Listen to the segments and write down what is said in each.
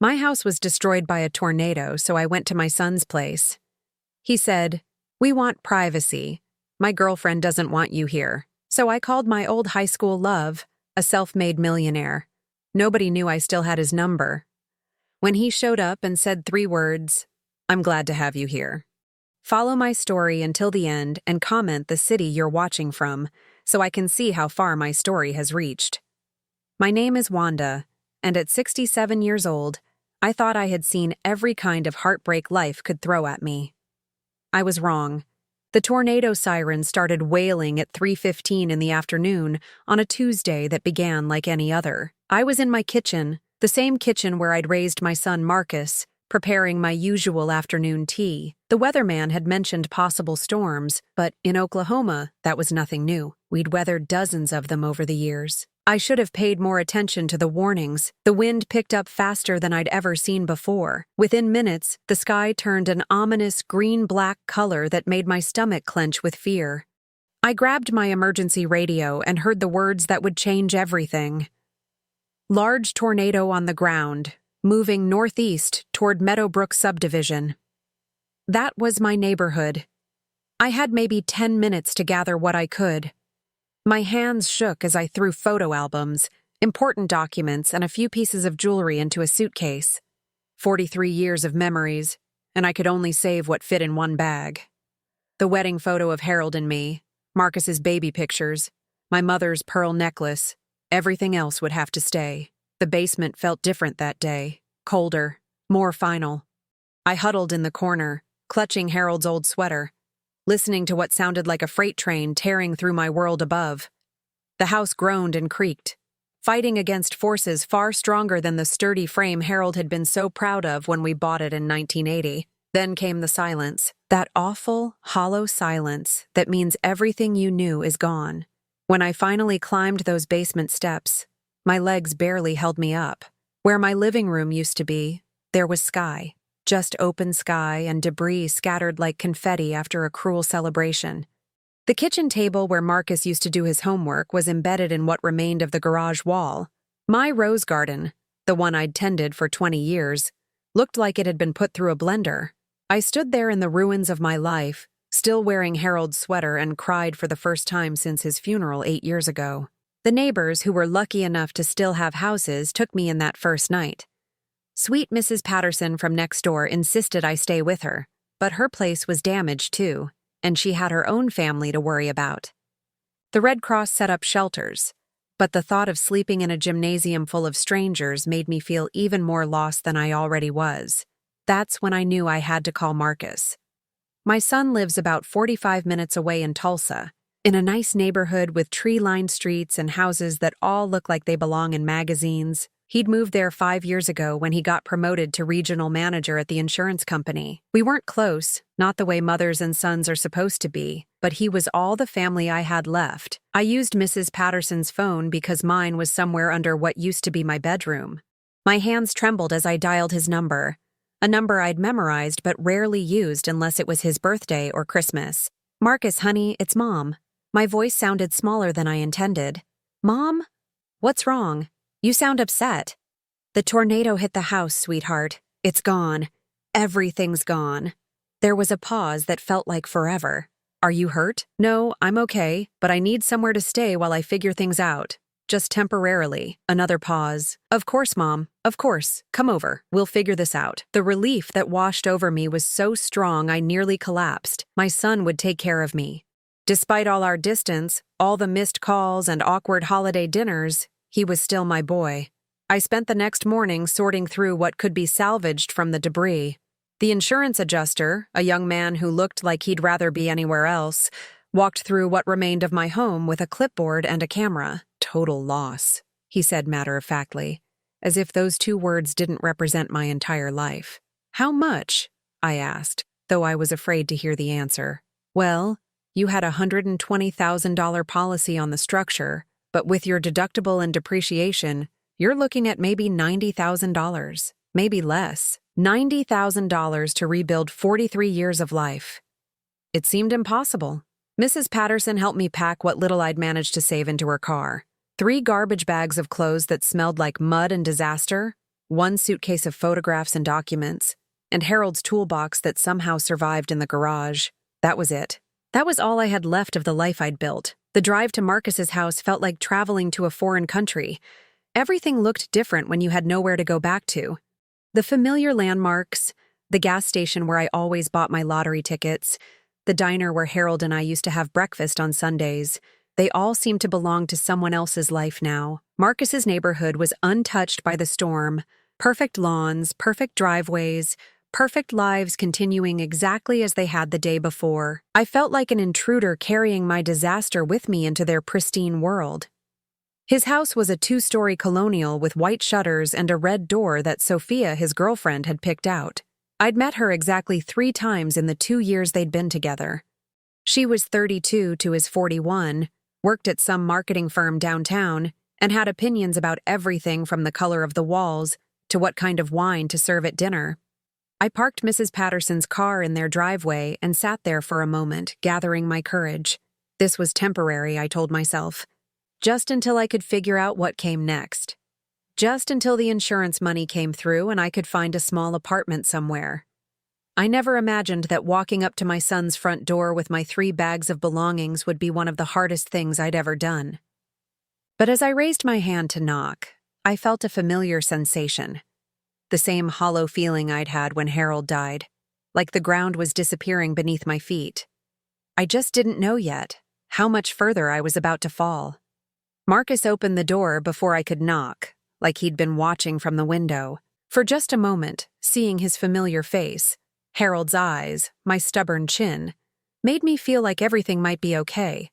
My house was destroyed by a tornado, so I went to my son's place. He said, "We want privacy. My girlfriend doesn't want you here." So I called my old high school love, a self-made millionaire. Nobody knew I still had his number. When he showed up and said 3 words, "I'm glad to have you here." Follow my story until the end and comment the city you're watching from so I can see how far my story has reached. My name is Wanda, and at 67 years old, I thought I had seen every kind of heartbreak life could throw at me. I was wrong. The tornado siren started wailing at 3:15 in the afternoon on a Tuesday that began like any other. I was in my kitchen, the same kitchen where I'd raised my son Marcus, preparing my usual afternoon tea. The weatherman had mentioned possible storms, but in Oklahoma, that was nothing new. We'd weathered dozens of them over the years. I should have paid more attention to the warnings. The wind picked up faster than I'd ever seen before. Within minutes, the sky turned an ominous green-black color that made my stomach clench with fear. I grabbed my emergency radio and heard the words that would change everything. Large tornado on the ground, moving northeast toward Meadowbrook subdivision. That was my neighborhood. I had maybe 10 minutes to gather what I could. My hands shook as I threw photo albums, important documents, and a few pieces of jewelry into a suitcase. 43 years of memories, and I could only save what fit in one bag. The wedding photo of Harold and me, Marcus's baby pictures, my mother's pearl necklace, everything else would have to stay. The basement felt different that day, colder, more final. I huddled in the corner, clutching Harold's old sweater, listening to what sounded like a freight train tearing through my world above. The house groaned and creaked, fighting against forces far stronger than the sturdy frame Harold had been so proud of when we bought it in 1980. Then came the silence, that awful, hollow silence that means everything you knew is gone. When I finally climbed those basement steps, my legs barely held me up. Where my living room used to be, there was sky. Just open sky and debris scattered like confetti after a cruel celebration. The kitchen table where Marcus used to do his homework was embedded in what remained of the garage wall. My rose garden, the one I'd tended for 20 years, looked like it had been put through a blender. I stood there in the ruins of my life, still wearing Harold's sweater, and cried for the first time since his funeral 8 years ago. The neighbors, who were lucky enough to still have houses, took me in that first night. Sweet Mrs. Patterson from next door insisted I stay with her, but her place was damaged too, and she had her own family to worry about. The Red Cross set up shelters, but the thought of sleeping in a gymnasium full of strangers made me feel even more lost than I already was. That's when I knew I had to call Marcus. My son lives about 45 minutes away in Tulsa, in a nice neighborhood with tree-lined streets and houses that all look like they belong in magazines. He'd moved there 5 years ago when he got promoted to regional manager at the insurance company. We weren't close, not the way mothers and sons are supposed to be, but he was all the family I had left. I used Mrs. Patterson's phone because mine was somewhere under what used to be my bedroom. My hands trembled as I dialed his number, a number I'd memorized but rarely used unless it was his birthday or Christmas. "Marcus, honey, it's Mom." My voice sounded smaller than I intended. "Mom? What's wrong? You sound upset." "The tornado hit the house, sweetheart. It's gone. Everything's gone." There was a pause that felt like forever. "Are you hurt?" "No, I'm okay, but I need somewhere to stay while I figure things out. Just temporarily." Another pause. "Of course, Mom. Of course. Come over. We'll figure this out." The relief that washed over me was so strong I nearly collapsed. My son would take care of me. Despite all our distance, all the missed calls and awkward holiday dinners, he was still my boy. I spent the next morning sorting through what could be salvaged from the debris. The insurance adjuster, a young man who looked like he'd rather be anywhere else, walked through what remained of my home with a clipboard and a camera. "Total loss," he said matter-of-factly, as if those 2 words didn't represent my entire life. "How much?" I asked, though I was afraid to hear the answer. "Well, you had a $120,000 policy on the structure, but with your deductible and depreciation, you're looking at maybe $90,000, maybe less. $90,000 to rebuild 43 years of life." It seemed impossible. Mrs. Patterson helped me pack what little I'd managed to save into her car. 3 garbage bags of clothes that smelled like mud and disaster, one suitcase of photographs and documents, and Harold's toolbox that somehow survived in the garage. That was it. That was all I had left of the life I'd built. The drive to Marcus's house felt like traveling to a foreign country. Everything looked different when you had nowhere to go back to. The familiar landmarks, the gas station where I always bought my lottery tickets, the diner where Harold and I used to have breakfast on Sundays, they all seemed to belong to someone else's life now. Marcus's neighborhood was untouched by the storm. Perfect lawns, perfect driveways, perfect lives continuing exactly as they had the day before. I felt like an intruder carrying my disaster with me into their pristine world. His house was a 2-story colonial with white shutters and a red door that Sophia, his girlfriend, had picked out. I'd met her exactly 3 times in the 2 years they'd been together. She was 32 to his 41, worked at some marketing firm downtown, and had opinions about everything from the color of the walls to what kind of wine to serve at dinner. I parked Mrs. Patterson's car in their driveway and sat there for a moment, gathering my courage. This was temporary, I told myself. Just until I could figure out what came next. Just until the insurance money came through and I could find a small apartment somewhere. I never imagined that walking up to my son's front door with my 3 bags of belongings would be one of the hardest things I'd ever done. But as I raised my hand to knock, I felt a familiar sensation. The same hollow feeling I'd had when Harold died, like the ground was disappearing beneath my feet. I just didn't know yet how much further I was about to fall. Marcus opened the door before I could knock, like he'd been watching from the window. For just a moment, seeing his familiar face, Harold's eyes, my stubborn chin, made me feel like everything might be okay.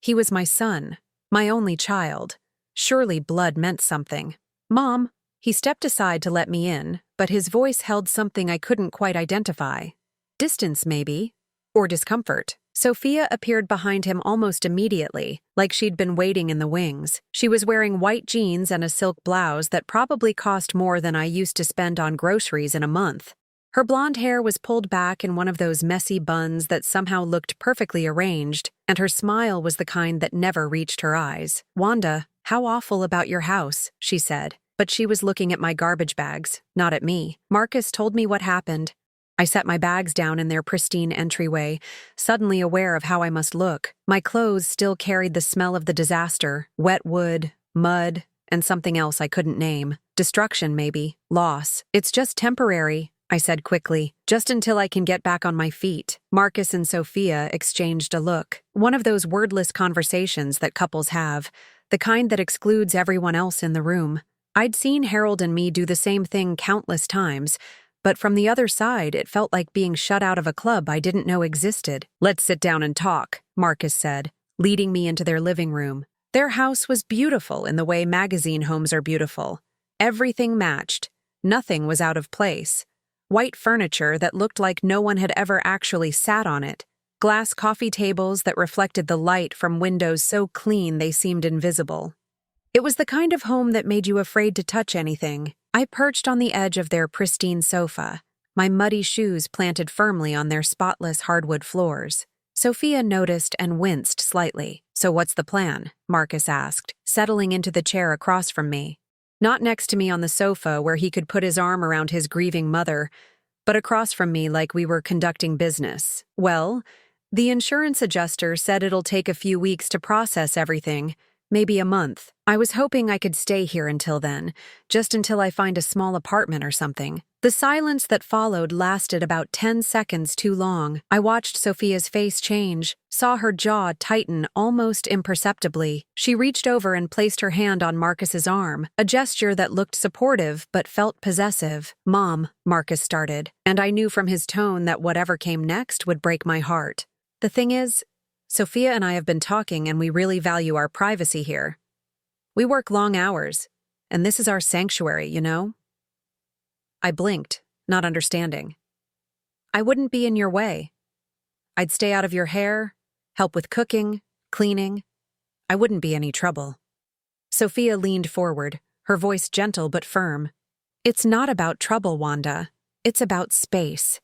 He was my son, my only child. Surely blood meant something. "Mom." He stepped aside to let me in, but his voice held something I couldn't quite identify. Distance, maybe, or discomfort. Sophia appeared behind him almost immediately, like she'd been waiting in the wings. She was wearing white jeans and a silk blouse that probably cost more than I used to spend on groceries in a month. Her blonde hair was pulled back in one of those messy buns that somehow looked perfectly arranged, and her smile was the kind that never reached her eyes. "Wanda, how awful about your house," she said. But she was looking at my garbage bags, not at me. Marcus told me what happened. I set my bags down in their pristine entryway, suddenly aware of how I must look. My clothes still carried the smell of the disaster, wet wood, mud, and something else I couldn't name. Destruction, maybe. Loss. "It's just temporary," I said quickly, "just until I can get back on my feet." Marcus and Sophia exchanged a look. One of those wordless conversations that couples have, the kind that excludes everyone else in the room. I'd seen Harold and me do the same thing countless times, but from the other side it felt like being shut out of a club I didn't know existed. "Let's sit down and talk," Marcus said, leading me into their living room. Their house was beautiful in the way magazine homes are beautiful. Everything matched. Nothing was out of place. White furniture that looked like no one had ever actually sat on it. Glass coffee tables that reflected the light from windows so clean they seemed invisible. It was the kind of home that made you afraid to touch anything. I perched on the edge of their pristine sofa, my muddy shoes planted firmly on their spotless hardwood floors. Sophia noticed and winced slightly. "So what's the plan?" Marcus asked, settling into the chair across from me. Not next to me on the sofa where he could put his arm around his grieving mother, but across from me like we were conducting business. "Well, the insurance adjuster said it'll take a few weeks to process everything. Maybe a month. I was hoping I could stay here until then, just until I find a small apartment or something." The silence that followed lasted about 10 seconds too long. I watched Sophia's face change, saw her jaw tighten almost imperceptibly. She reached over and placed her hand on Marcus's arm, a gesture that looked supportive but felt possessive. "Mom," Marcus started, and I knew from his tone that whatever came next would break my heart. "The thing is, Sophia and I have been talking and we really value our privacy here. We work long hours, and this is our sanctuary, you know?" I blinked, not understanding. "I wouldn't be in your way. I'd stay out of your hair, help with cooking, cleaning. I wouldn't be any trouble." Sophia leaned forward, her voice gentle but firm. "It's not about trouble, Wanda. It's about space.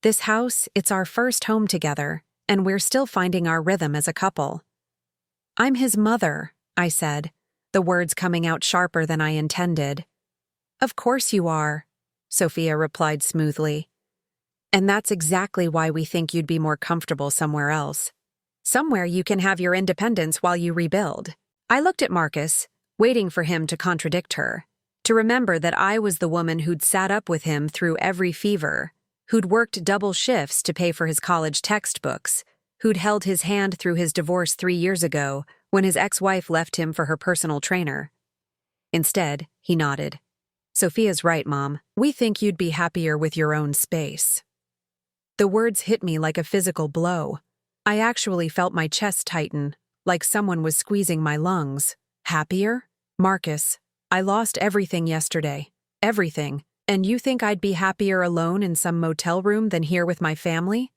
This house, it's our first home together, and we're still finding our rhythm as a couple." "I'm his mother," I said, the words coming out sharper than I intended. Of course you are, Sophia replied smoothly. And that's exactly why we think you'd be more comfortable somewhere else. Somewhere you can have your independence while you rebuild. I looked at Marcus, waiting for him to contradict her, to remember that I was the woman who'd sat up with him through every fever, who'd worked double shifts to pay for his college textbooks, who'd held his hand through his divorce 3 years ago when his ex-wife left him for her personal trainer. Instead, he nodded. Sophia's right, Mom. We think you'd be happier with your own space. The words hit me like a physical blow. I actually felt my chest tighten, like someone was squeezing my lungs. Happier? Marcus, I lost everything yesterday. Everything. And you think I'd be happier alone in some motel room than here with my family?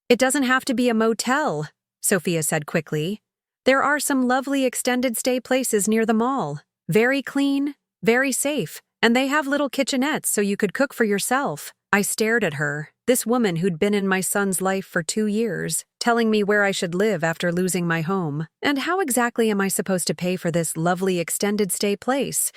It doesn't have to be a motel, Sophia said quickly. There are some lovely extended stay places near the mall. Very clean, very safe, and they have little kitchenettes so you could cook for yourself. I stared at her, this woman who'd been in my son's life for 2 years, telling me where I should live after losing my home. And how exactly am I supposed to pay for this lovely extended stay place?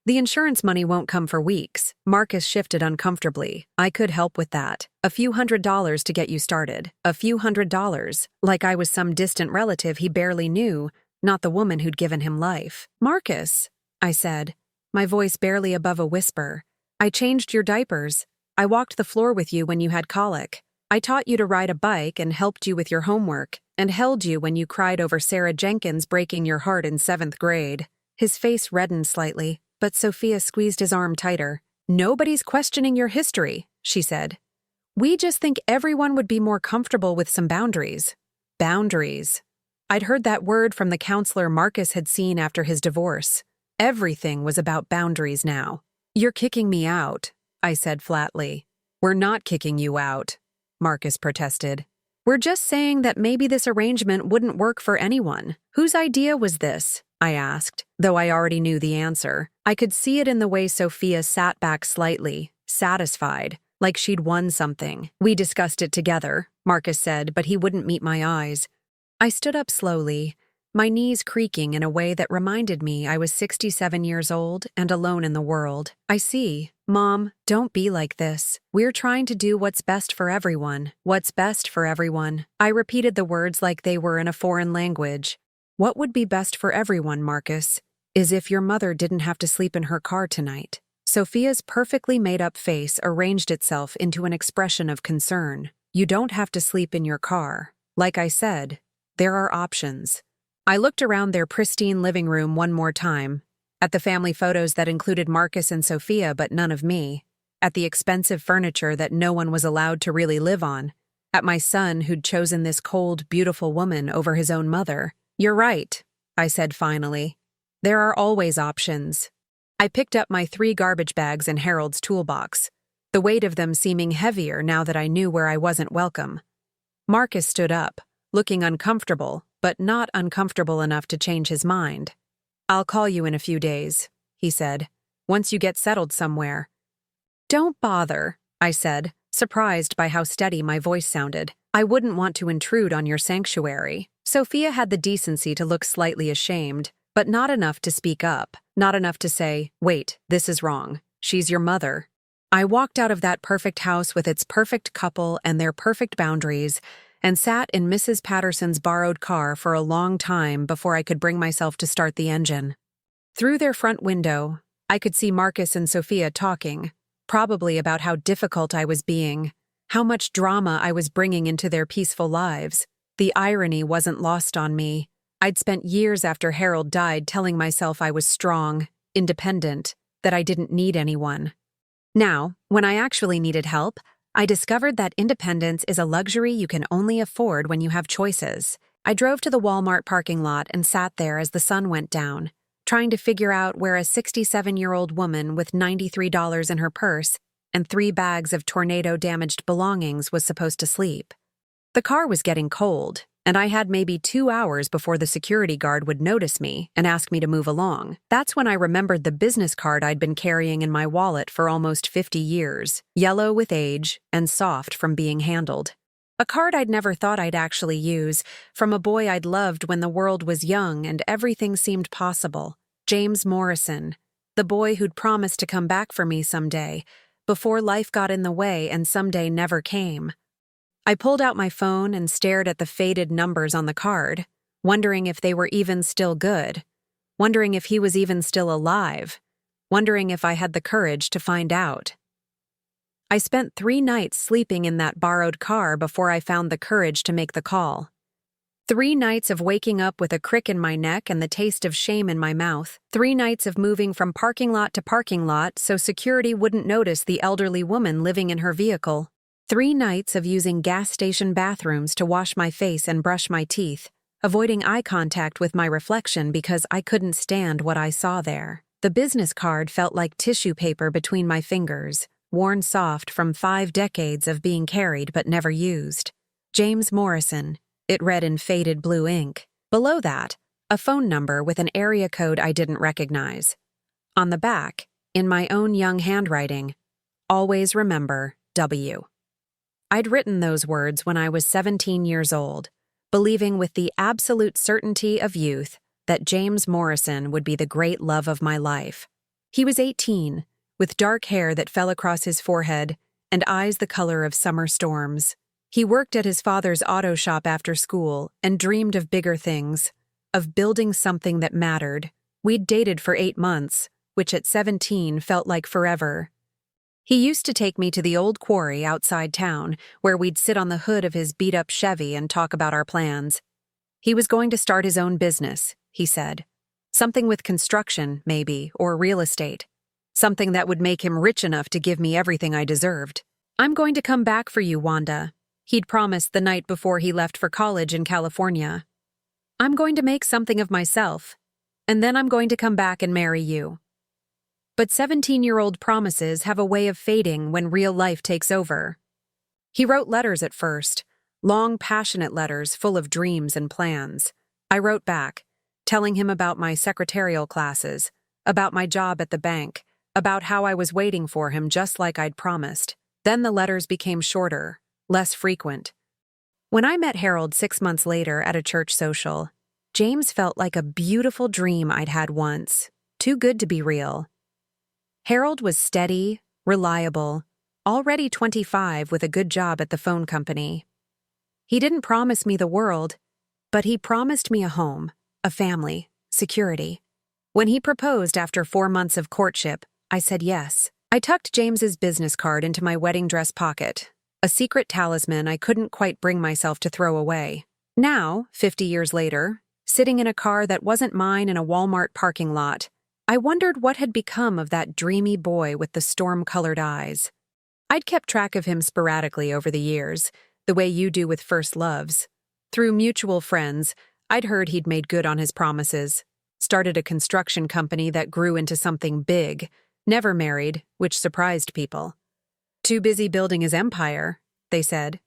The insurance money won't come for weeks. Marcus shifted uncomfortably. I could help with that. A few $100s to get you started. A few $100s. Like I was some distant relative he barely knew, not the woman who'd given him life. Marcus, I said, my voice barely above a whisper. I changed your diapers. I walked the floor with you when you had colic. I taught you to ride a bike and helped you with your homework, and held you when you cried over Sarah Jenkins breaking your heart in 7th grade. His face reddened slightly, but Sophia squeezed his arm tighter. Nobody's questioning your history, she said. We just think everyone would be more comfortable with some boundaries. Boundaries. I'd heard that word from the counselor Marcus had seen after his divorce. Everything was about boundaries now. You're kicking me out, I said flatly. We're not kicking you out, Marcus protested. We're just saying that maybe this arrangement wouldn't work for anyone. Whose idea was this? I asked, though I already knew the answer. I could see it in the way Sophia sat back slightly, satisfied, like she'd won something. We discussed it together, Marcus said, but he wouldn't meet my eyes. I stood up slowly, my knees creaking in a way that reminded me I was 67 years old and alone in the world. I see. Mom, don't be like this. We're trying to do what's best for everyone. What's best for everyone. I repeated the words like they were in a foreign language. What would be best for everyone, Marcus, is if your mother didn't have to sleep in her car tonight. Sophia's perfectly made-up face arranged itself into an expression of concern. You don't have to sleep in your car. Like I said, there are options. I looked around their pristine living room one more time, at the family photos that included Marcus and Sophia but none of me, at the expensive furniture that no one was allowed to really live on, at my son who'd chosen this cold, beautiful woman over his own mother. You're right, I said finally. There are always options. I picked up my 3 garbage bags in Harold's toolbox, the weight of them seeming heavier now that I knew where I wasn't welcome. Marcus stood up, looking uncomfortable, but not uncomfortable enough to change his mind. I'll call you in a few days, he said, once you get settled somewhere. Don't bother, I said, surprised by how steady my voice sounded. I wouldn't want to intrude on your sanctuary. Sophia had the decency to look slightly ashamed, but not enough to speak up, not enough to say, wait, this is wrong. She's your mother. I walked out of that perfect house with its perfect couple and their perfect boundaries, and sat in Mrs. Patterson's borrowed car for a long time before I could bring myself to start the engine. Through their front window, I could see Marcus and Sophia talking, probably about how difficult I was being, how much drama I was bringing into their peaceful lives. The irony wasn't lost on me. I'd spent years after Harold died telling myself I was strong, independent, that I didn't need anyone. Now, when I actually needed help, I discovered that independence is a luxury you can only afford when you have choices. I drove to the Walmart parking lot and sat there as the sun went down, trying to figure out where a 67-year-old woman with $93 in her purse and 3 bags of tornado-damaged belongings was supposed to sleep. The car was getting cold, and I had maybe 2 hours before the security guard would notice me and ask me to move along. That's when I remembered the business card I'd been carrying in my wallet for almost 50 years, yellow with age and soft from being handled. A card I'd never thought I'd actually use, from a boy I'd loved when the world was young and everything seemed possible. James Morrison. The boy who'd promised to come back for me someday, before life got in the way and someday never came. I pulled out my phone and stared at the faded numbers on the card, wondering if they were even still good, wondering if he was even still alive, wondering if I had the courage to find out. I spent 3 nights sleeping in that borrowed car before I found the courage to make the call. 3 nights of waking up with a crick in my neck and the taste of shame in my mouth. 3 nights of moving from parking lot to parking lot so security wouldn't notice the elderly woman living in her vehicle. 3 nights of using gas station bathrooms to wash my face and brush my teeth, avoiding eye contact with my reflection because I couldn't stand what I saw there. The business card felt like tissue paper between my fingers, worn soft from 5 decades of being carried but never used. James Morrison, it read in faded blue ink. Below that, a phone number with an area code I didn't recognize. On the back, in my own young handwriting, always remember W. I'd written those words when I was 17 years old, believing with the absolute certainty of youth that James Morrison would be the great love of my life. He was 18, with dark hair that fell across his forehead and eyes the color of summer storms. He worked at his father's auto shop after school and dreamed of bigger things, of building something that mattered. We'd dated for 8 months, which at 17 felt like forever. He used to take me to the old quarry outside town, where we'd sit on the hood of his beat-up Chevy and talk about our plans. He was going to start his own business, he said. Something with construction, maybe, or real estate. Something that would make him rich enough to give me everything I deserved. "I'm going to come back for you, Wanda," he'd promised the night before he left for college in California. "I'm going to make something of myself, and then I'm going to come back and marry you." But 17-year-old promises have a way of fading when real life takes over. He wrote letters at first, long, passionate letters full of dreams and plans. I wrote back, telling him about my secretarial classes, about my job at the bank, about how I was waiting for him just like I'd promised. Then the letters became shorter, less frequent. When I met Harold 6 months later at a church social, James felt like a beautiful dream I'd had once, too good to be real. Harold was steady, reliable, already 25 with a good job at the phone company. He didn't promise me the world, but he promised me a home, a family, security. When he proposed after 4 months of courtship, I said yes. I tucked James's business card into my wedding dress pocket, a secret talisman I couldn't quite bring myself to throw away. Now, 50 years later, sitting in a car that wasn't mine in a Walmart parking lot, I wondered what had become of that dreamy boy with the storm-colored eyes. I'd kept track of him sporadically over the years, the way you do with first loves. Through mutual friends, I'd heard he'd made good on his promises, started a construction company that grew into something big, never married, which surprised people. Too busy building his empire, they said.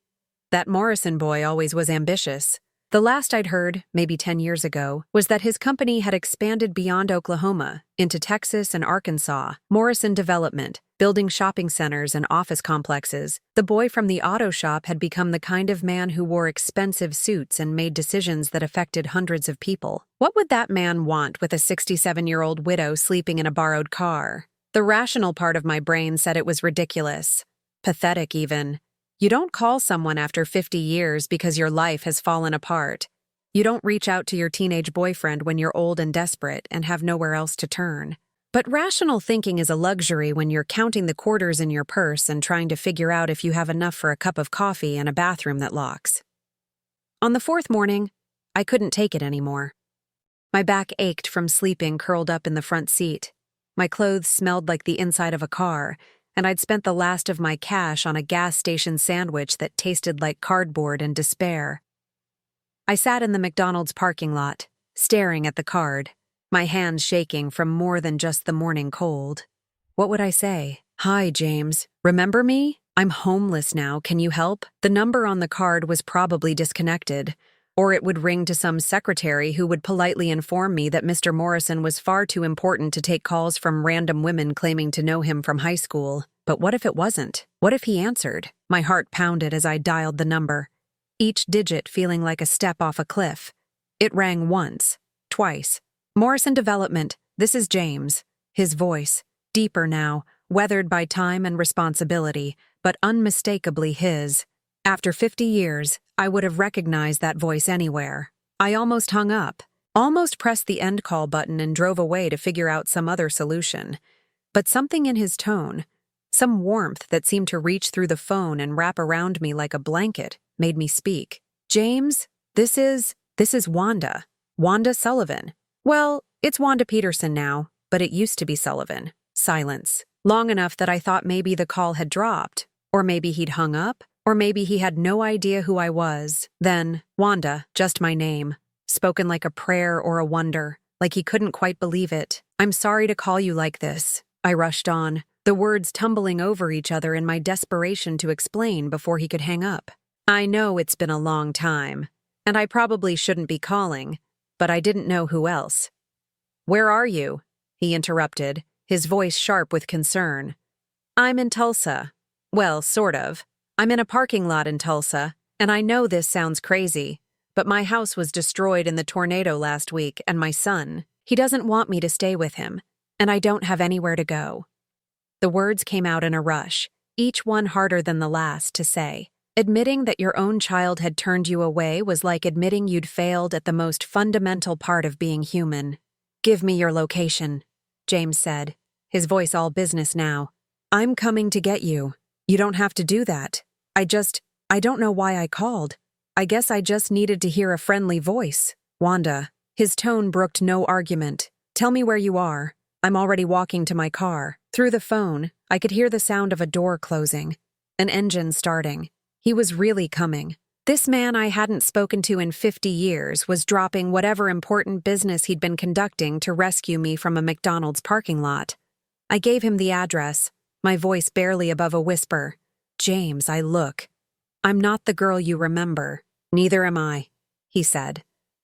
That Morrison boy always was ambitious. The last I'd heard, maybe 10 years ago, was that his company had expanded beyond Oklahoma, into Texas and Arkansas. Morrison Development, building shopping centers and office complexes. The boy from the auto shop had become the kind of man who wore expensive suits and made decisions that affected hundreds of people. What would that man want with a 67-year-old widow sleeping in a borrowed car? The rational part of my brain said it was ridiculous. Pathetic, even. You don't call someone after 50 years because your life has fallen apart. You don't reach out to your teenage boyfriend when you're old and desperate and have nowhere else to turn. But rational thinking is a luxury when you're counting the quarters in your purse and trying to figure out if you have enough for a cup of coffee and a bathroom that locks. On the 4th morning, I couldn't take it anymore. My back ached from sleeping curled up in the front seat. My clothes smelled like the inside of a car, and I'd spent the last of my cash on a gas station sandwich that tasted like cardboard and despair. I sat in the McDonald's parking lot, staring at the card, my hands shaking from more than just the morning cold. What would I say? "Hi, James. Remember me? I'm homeless now. Can you help?" The number on the card was probably disconnected, or it would ring to some secretary who would politely inform me that Mr. Morrison was far too important to take calls from random women claiming to know him from high school. But what if it wasn't? What if he answered? My heart pounded as I dialed the number, each digit feeling like a step off a cliff. It rang once, twice. "Morrison Development, this is James." His voice, deeper now, weathered by time and responsibility, but unmistakably his. After 50 years, I would have recognized that voice anywhere. I almost hung up, almost pressed the end call button and drove away to figure out some other solution. But something in his tone, some warmth that seemed to reach through the phone and wrap around me like a blanket, made me speak. James, this is Wanda. Wanda Sullivan. Well, it's Wanda Peterson now, but it used to be Sullivan. Silence. Long enough that I thought maybe the call had dropped, or maybe he'd hung up, or maybe he had no idea who I was. Then, Wanda, just my name, spoken like a prayer or a wonder, like he couldn't quite believe it. I'm sorry to call you like this. I rushed on, the words tumbling over each other in my desperation to explain before he could hang up. I know it's been a long time, and I probably shouldn't be calling, but I didn't know who else. Where are you? He interrupted, his voice sharp with concern. I'm in Tulsa. Well, sort of. I'm in a parking lot in Tulsa, and I know this sounds crazy, but my house was destroyed in the tornado last week, and my son, he doesn't want me to stay with him, and I don't have anywhere to go. The words came out in a rush, each one harder than the last to say. Admitting that your own child had turned you away was like admitting you'd failed at the most fundamental part of being human. Give me your location, James said, his voice all business now. I'm coming to get you. You don't have to do that. I don't know why I called. I guess I just needed to hear a friendly voice. Wanda. His tone brooked no argument. Tell me where you are. I'm already walking to my car. Through the phone, I could hear the sound of a door closing, an engine starting. He was really coming. This man I hadn't spoken to in 50 years was dropping whatever important business he'd been conducting to rescue me from a McDonald's parking lot. I gave him the address, my voice barely above a whisper. James, I'm not the girl you remember. Neither am I, he said.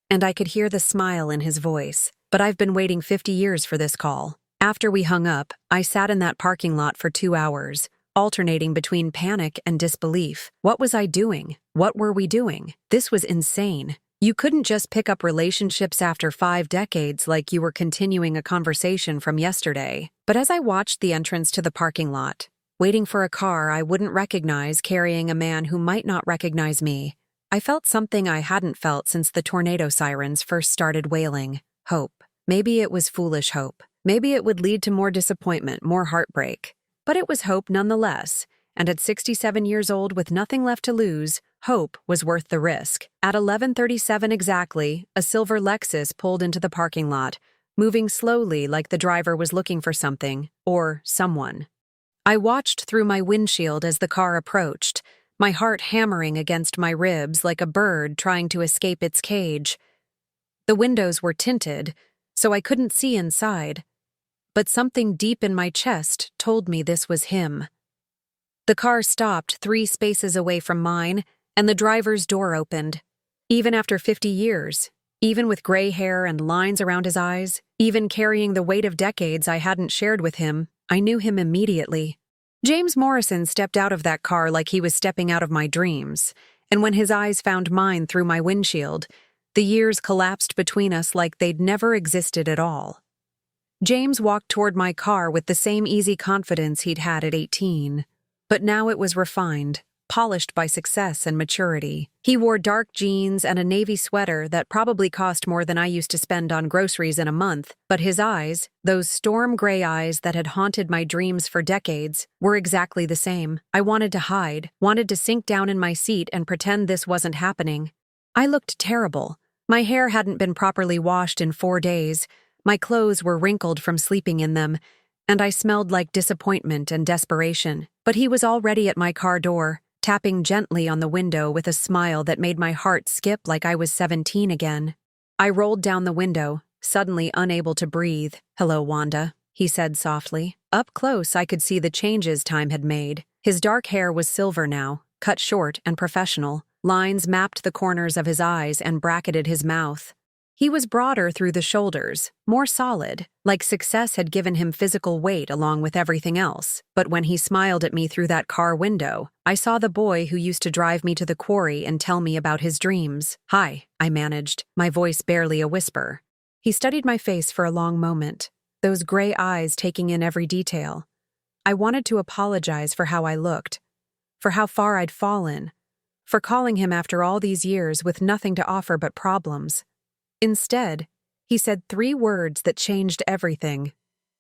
And I could hear the smile in his voice, but I've been waiting 50 years for this call. After we hung up, I sat in that parking lot for 2 hours, alternating between panic and disbelief. What was I doing? What were we doing? This was insane. You couldn't just pick up relationships after 5 decades like you were continuing a conversation from yesterday. But as I watched the entrance to the parking lot, waiting for a car I wouldn't recognize carrying a man who might not recognize me, I felt something I hadn't felt since the tornado sirens first started wailing. Hope. Maybe it was foolish hope. Maybe it would lead to more disappointment, more heartbreak. But it was hope nonetheless, and at 67 years old with nothing left to lose, hope was worth the risk. At 11:37 exactly, a silver Lexus pulled into the parking lot, moving slowly like the driver was looking for something, or someone. I watched through my windshield as the car approached, my heart hammering against my ribs like a bird trying to escape its cage. The windows were tinted, so I couldn't see inside, but something deep in my chest told me this was him. The car stopped 3 spaces away from mine, and the driver's door opened. Even after 50 years, even with gray hair and lines around his eyes, even carrying the weight of decades I hadn't shared with him, I knew him immediately. James Morrison stepped out of that car like he was stepping out of my dreams, and when his eyes found mine through my windshield, the years collapsed between us like they'd never existed at all. James walked toward my car with the same easy confidence he'd had at 18, but now it was refined, polished by success and maturity. He wore dark jeans and a navy sweater that probably cost more than I used to spend on groceries in a month, but his eyes, those storm gray eyes that had haunted my dreams for decades, were exactly the same. I wanted to hide, wanted to sink down in my seat and pretend this wasn't happening. I looked terrible. My hair hadn't been properly washed in 4 days, my clothes were wrinkled from sleeping in them, and I smelled like disappointment and desperation. But he was already at my car door, tapping gently on the window with a smile that made my heart skip like I was 17 again. I rolled down the window, suddenly unable to breathe. "Hello, Wanda," he said softly. Up close, I could see the changes time had made. His dark hair was silver now, cut short and professional. Lines mapped the corners of his eyes and bracketed his mouth. He was broader through the shoulders, more solid, like success had given him physical weight along with everything else. But when he smiled at me through that car window, I saw the boy who used to drive me to the quarry and tell me about his dreams. "Hi," I managed, my voice barely a whisper. He studied my face for a long moment. those gray eyes taking in every detail. I wanted to apologize for how I looked, for how far I'd fallen, for calling him after all these years with nothing to offer but problems. Instead, he said 3 words that changed everything.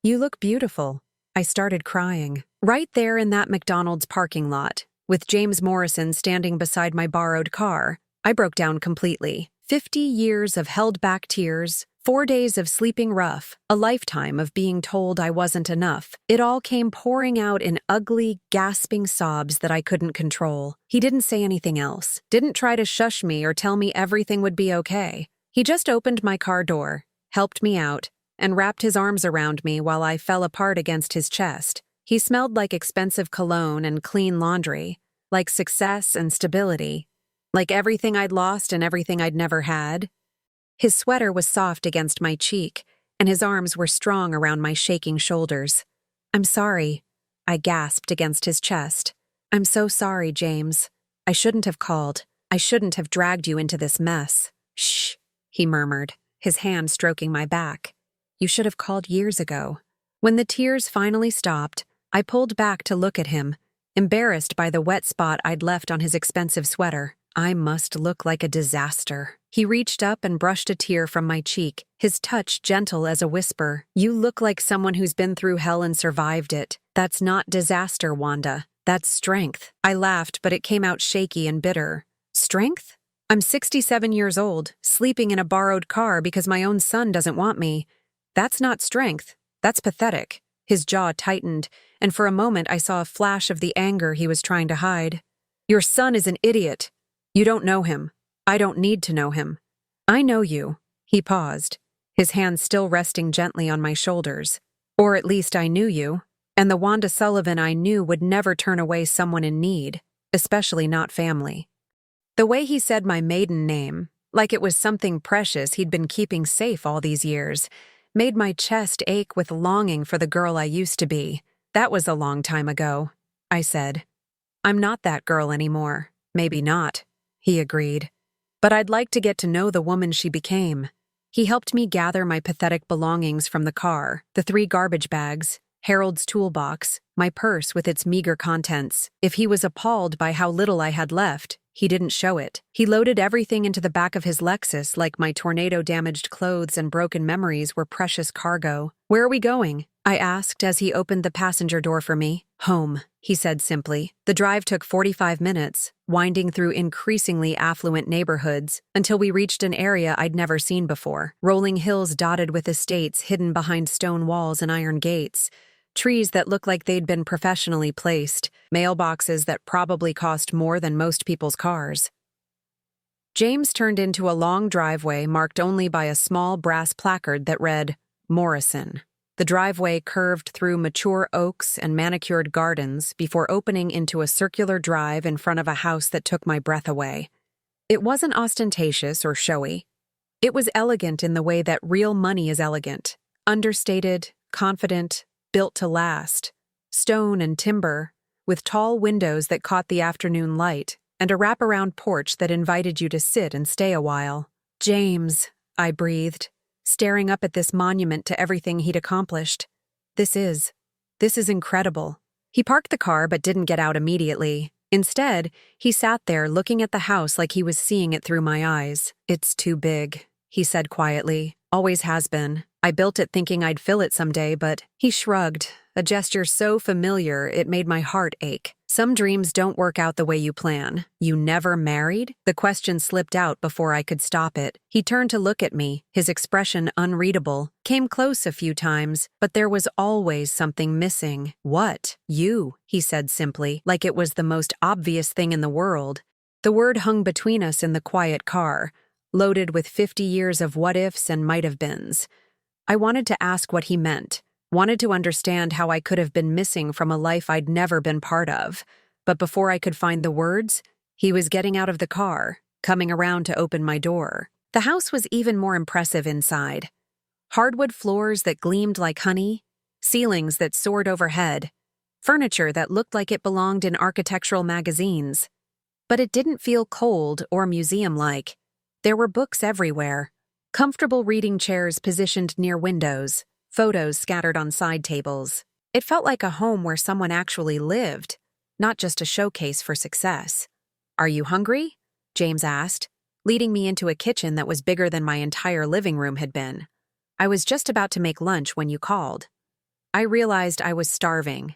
"You look beautiful." I started crying. Right there in that McDonald's parking lot, with James Morrison standing beside my borrowed car, I broke down completely. 50 years of held-back tears, 4 days of sleeping rough, a lifetime of being told I wasn't enough. It all came pouring out in ugly, gasping sobs that I couldn't control. He didn't say anything else, didn't try to shush me or tell me everything would be okay. He just opened my car door, helped me out, and wrapped his arms around me while I fell apart against his chest. He smelled like expensive cologne and clean laundry, like success and stability, like everything I'd lost and everything I'd never had. His sweater was soft against my cheek, and his arms were strong around my shaking shoulders. "I'm sorry," I gasped against his chest. "I'm so sorry, James. I shouldn't have called. I shouldn't have dragged you into this mess." "Shh," he murmured, his hand stroking my back. "You should have called years ago." When the tears finally stopped, I pulled back to look at him, embarrassed by the wet spot I'd left on his expensive sweater. I must look like a disaster. He reached up and brushed a tear from my cheek, his touch gentle as a whisper. "You look like someone who's been through hell and survived it. That's not disaster, Wanda. That's strength." I laughed, but it came out shaky and bitter. "Strength? I'm 67 years old, sleeping in a borrowed car because my own son doesn't want me. That's not strength. That's pathetic." His jaw tightened, and for a moment I saw a flash of the anger he was trying to hide. "Your son is an idiot. You don't know him. I don't need to know him." "I know you." He paused, his hand still resting gently on my shoulders. "Or at least I knew you, and the Wanda Sullivan I knew would never turn away someone in need, especially not family." The way he said my maiden name, like it was something precious he'd been keeping safe all these years, made my chest ache with longing for the girl I used to be. "That was a long time ago," I said. "I'm not that girl anymore." "Maybe not," he agreed. "But I'd like to get to know the woman she became." He helped me gather my pathetic belongings from the car, the 3 garbage bags, Harold's toolbox, my purse with its meager contents. If he was appalled by how little I had left, he didn't show it. He loaded everything into the back of his Lexus like my tornado-damaged clothes and broken memories were precious cargo. "Where are we going?" I asked as he opened the passenger door for me. "Home," he said simply. The drive took 45 minutes, winding through increasingly affluent neighborhoods, until we reached an area I'd never seen before. Rolling hills dotted with estates hidden behind stone walls and iron gates. Trees that looked like they'd been professionally placed, mailboxes that probably cost more than most people's cars. James turned into a long driveway marked only by a small brass placard that read, "Morrison." The driveway curved through mature oaks and manicured gardens before opening into a circular drive in front of a house that took my breath away. It wasn't ostentatious or showy. It was elegant in the way that real money is elegant, understated, confident, built to last. Stone and timber, with tall windows that caught the afternoon light, and a wraparound porch that invited you to sit and stay a while. "James," I breathed, staring up at this monument to everything he'd accomplished. This is incredible." He parked the car but didn't get out immediately. Instead, he sat there looking at the house like he was seeing it through my eyes. "It's too big," he said quietly. "Always has been. I built it thinking I'd fill it someday, but..." He shrugged, a gesture so familiar it made my heart ache. "Some dreams don't work out the way you plan." "You never married?" The question slipped out before I could stop it. He turned to look at me, his expression unreadable, came close a few times, but there was always something missing. "What?" "You," he said simply, like it was the most obvious thing in the world. The word hung between us in the quiet car, loaded with 50 years of what-ifs and might-have-beens. I wanted to ask what he meant, wanted to understand how I could have been missing from a life I'd never been part of. But before I could find the words, he was getting out of the car, coming around to open my door. The house was even more impressive inside. Hardwood floors that gleamed like honey, ceilings that soared overhead, furniture that looked like it belonged in architectural magazines. But it didn't feel cold or museum-like. There were books everywhere, comfortable reading chairs positioned near windows, photos scattered on side tables. It felt like a home where someone actually lived, not just a showcase for success. "Are you hungry?" James asked, leading me into a kitchen that was bigger than my entire living room had been. I was just about to make lunch when you called. I realized I was starving.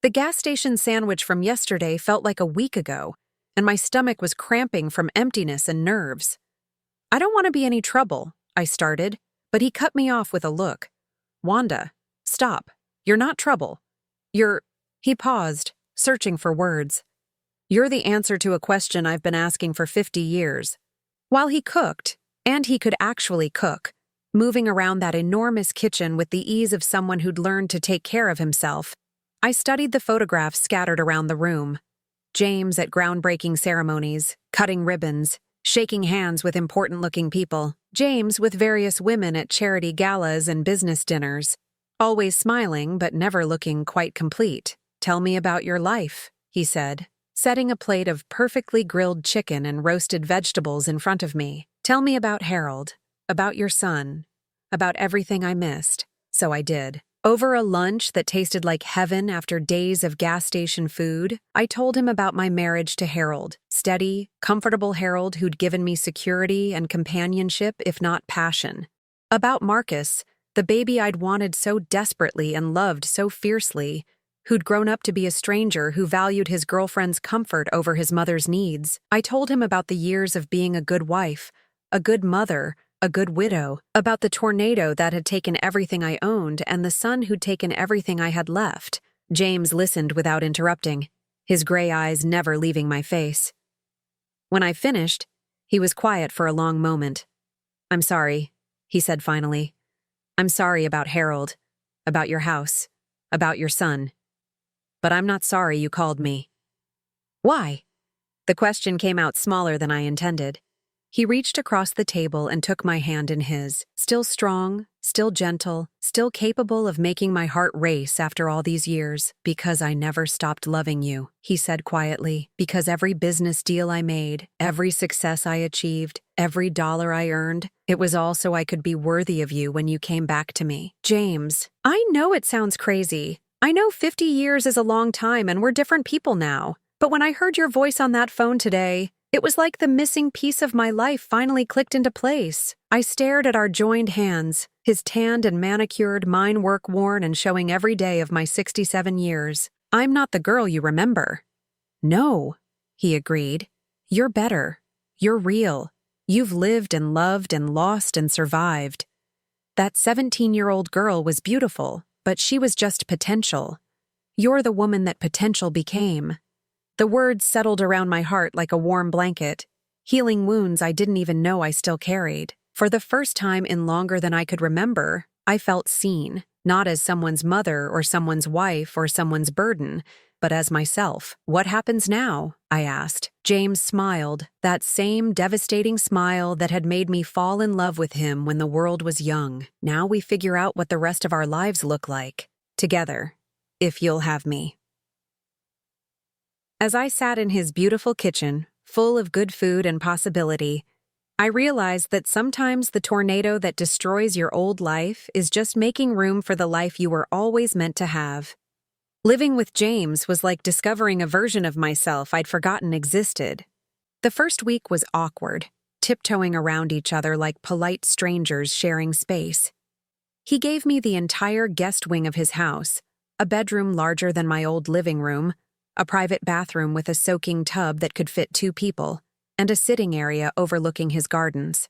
The gas station sandwich from yesterday felt like a week ago, and my stomach was cramping from emptiness and nerves. "I don't want to be any trouble," I started, but he cut me off with a look. "Wanda, stop. You're not trouble. You're—" He paused, searching for words. "You're the answer to a question I've been asking for 50 years. While he cooked, and he could actually cook, moving around that enormous kitchen with the ease of someone who'd learned to take care of himself, I studied the photographs scattered around the room. James at groundbreaking ceremonies, cutting ribbons, shaking hands with important-looking people. James with various women at charity galas and business dinners, always smiling but never looking quite complete. "Tell me about your life," he said, setting a plate of perfectly grilled chicken and roasted vegetables in front of me. "Tell me about Harold, about your son, about everything I missed." So I did. Over a lunch that tasted like heaven after days of gas station food, I told him about my marriage to Harold. Steady, comfortable Harold who'd given me security and companionship, if not passion. About Marcus, the baby I'd wanted so desperately and loved so fiercely, who'd grown up to be a stranger who valued his girlfriend's comfort over his mother's needs. I told him about the years of being a good wife, a good mother, a good widow, about the tornado that had taken everything I owned and the son who'd taken everything I had left. James listened without interrupting, his gray eyes never leaving my face. When I finished, he was quiet for a long moment. "I'm sorry," he said finally. "I'm sorry about Harold, about your house, about your son. But I'm not sorry you called me." "Why?" The question came out smaller than I intended. He reached across the table and took my hand in his, still strong, still gentle, still capable of making my heart race after all these years. "Because I never stopped loving you," he said quietly. "Because every business deal I made, every success I achieved, every dollar I earned, it was all so I could be worthy of you when you came back to me." "James, I know it sounds crazy. I know 50 years is a long time and we're different people now. But when I heard your voice on that phone today, it was like the missing piece of my life finally clicked into place." I stared at our joined hands, his tanned and manicured, mine work-worn and showing every day of my 67 years. "I'm not the girl you remember." "No," he agreed. "You're better. You're real. You've lived and loved and lost and survived. That 17-year-old girl was beautiful, but she was just potential. You're the woman that potential became." The words settled around my heart like a warm blanket, healing wounds I didn't even know I still carried. For the first time in longer than I could remember, I felt seen, not as someone's mother or someone's wife or someone's burden, but as myself. "What happens now?" I asked. James smiled, that same devastating smile that had made me fall in love with him when the world was young. "Now we figure out what the rest of our lives look like. Together, if you'll have me." As I sat in his beautiful kitchen, full of good food and possibility, I realized that sometimes the tornado that destroys your old life is just making room for the life you were always meant to have. Living with James was like discovering a version of myself I'd forgotten existed. The first week was awkward, tiptoeing around each other like polite strangers sharing space. He gave me the entire guest wing of his house, a bedroom larger than my old living room, a private bathroom with a soaking tub that could fit 2 people, and a sitting area overlooking his gardens.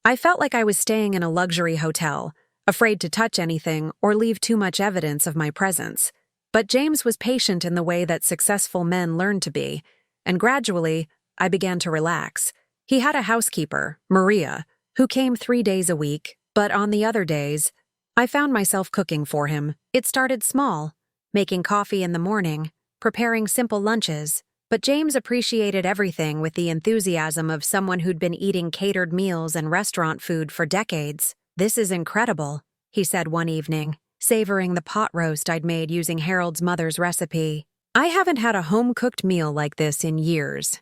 I felt like I was staying in a luxury hotel, afraid to touch anything or leave too much evidence of my presence. But James was patient in the way that successful men learn to be, and gradually, I began to relax. He had a housekeeper, Maria, who came 3 days a week, but on the other days, I found myself cooking for him. It started small, making coffee in the morning, preparing simple lunches, but James appreciated everything with the enthusiasm of someone who'd been eating catered meals and restaurant food for decades. "This is incredible," he said one evening, savoring the pot roast I'd made using Harold's mother's recipe. "I haven't had a home-cooked meal like this in years."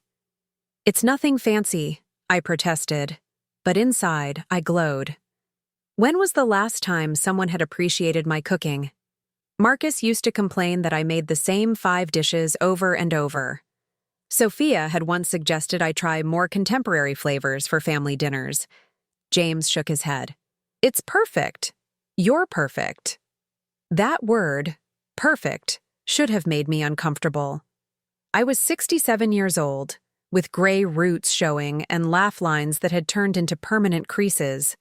"It's nothing fancy," I protested, but inside I glowed. When was the last time someone had appreciated my cooking? Marcus used to complain that I made the same 5 dishes over and over. Sophia had once suggested I try more contemporary flavors for family dinners. James shook his head. It's perfect. You're perfect. That word, perfect, should have made me uncomfortable. I was 67 years old, with gray roots showing and laugh lines that had turned into permanent creases.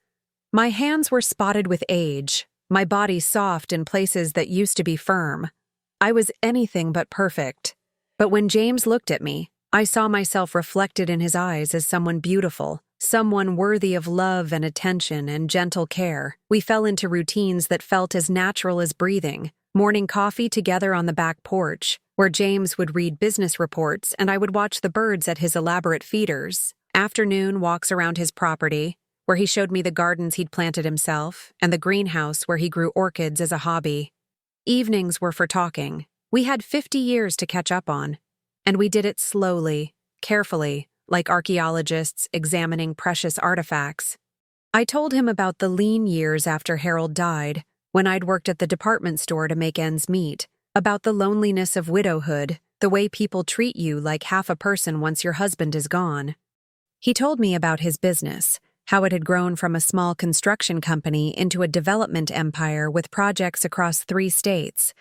My hands were spotted with age, my body soft in places that used to be firm. I was anything but perfect. But when James looked at me, I saw myself reflected in his eyes as someone beautiful, someone worthy of love and attention and gentle care. We fell into routines that felt as natural as breathing. Morning coffee together on the back porch, where James would read business reports and I would watch the birds at his elaborate feeders. Afternoon walks around his property, where he showed me the gardens he'd planted himself and the greenhouse where he grew orchids as a hobby. Evenings were for talking. We had 50 years to catch up on, and we did it slowly, carefully, like archaeologists examining precious artifacts. I told him about the lean years after Harold died, when I'd worked at the department store to make ends meet, about the loneliness of widowhood, the way people treat you like half a person once your husband is gone. He told me about his business, how it had grown from a small construction company into a development empire with projects across 3 states,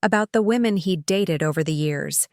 about the women he'd dated over the years.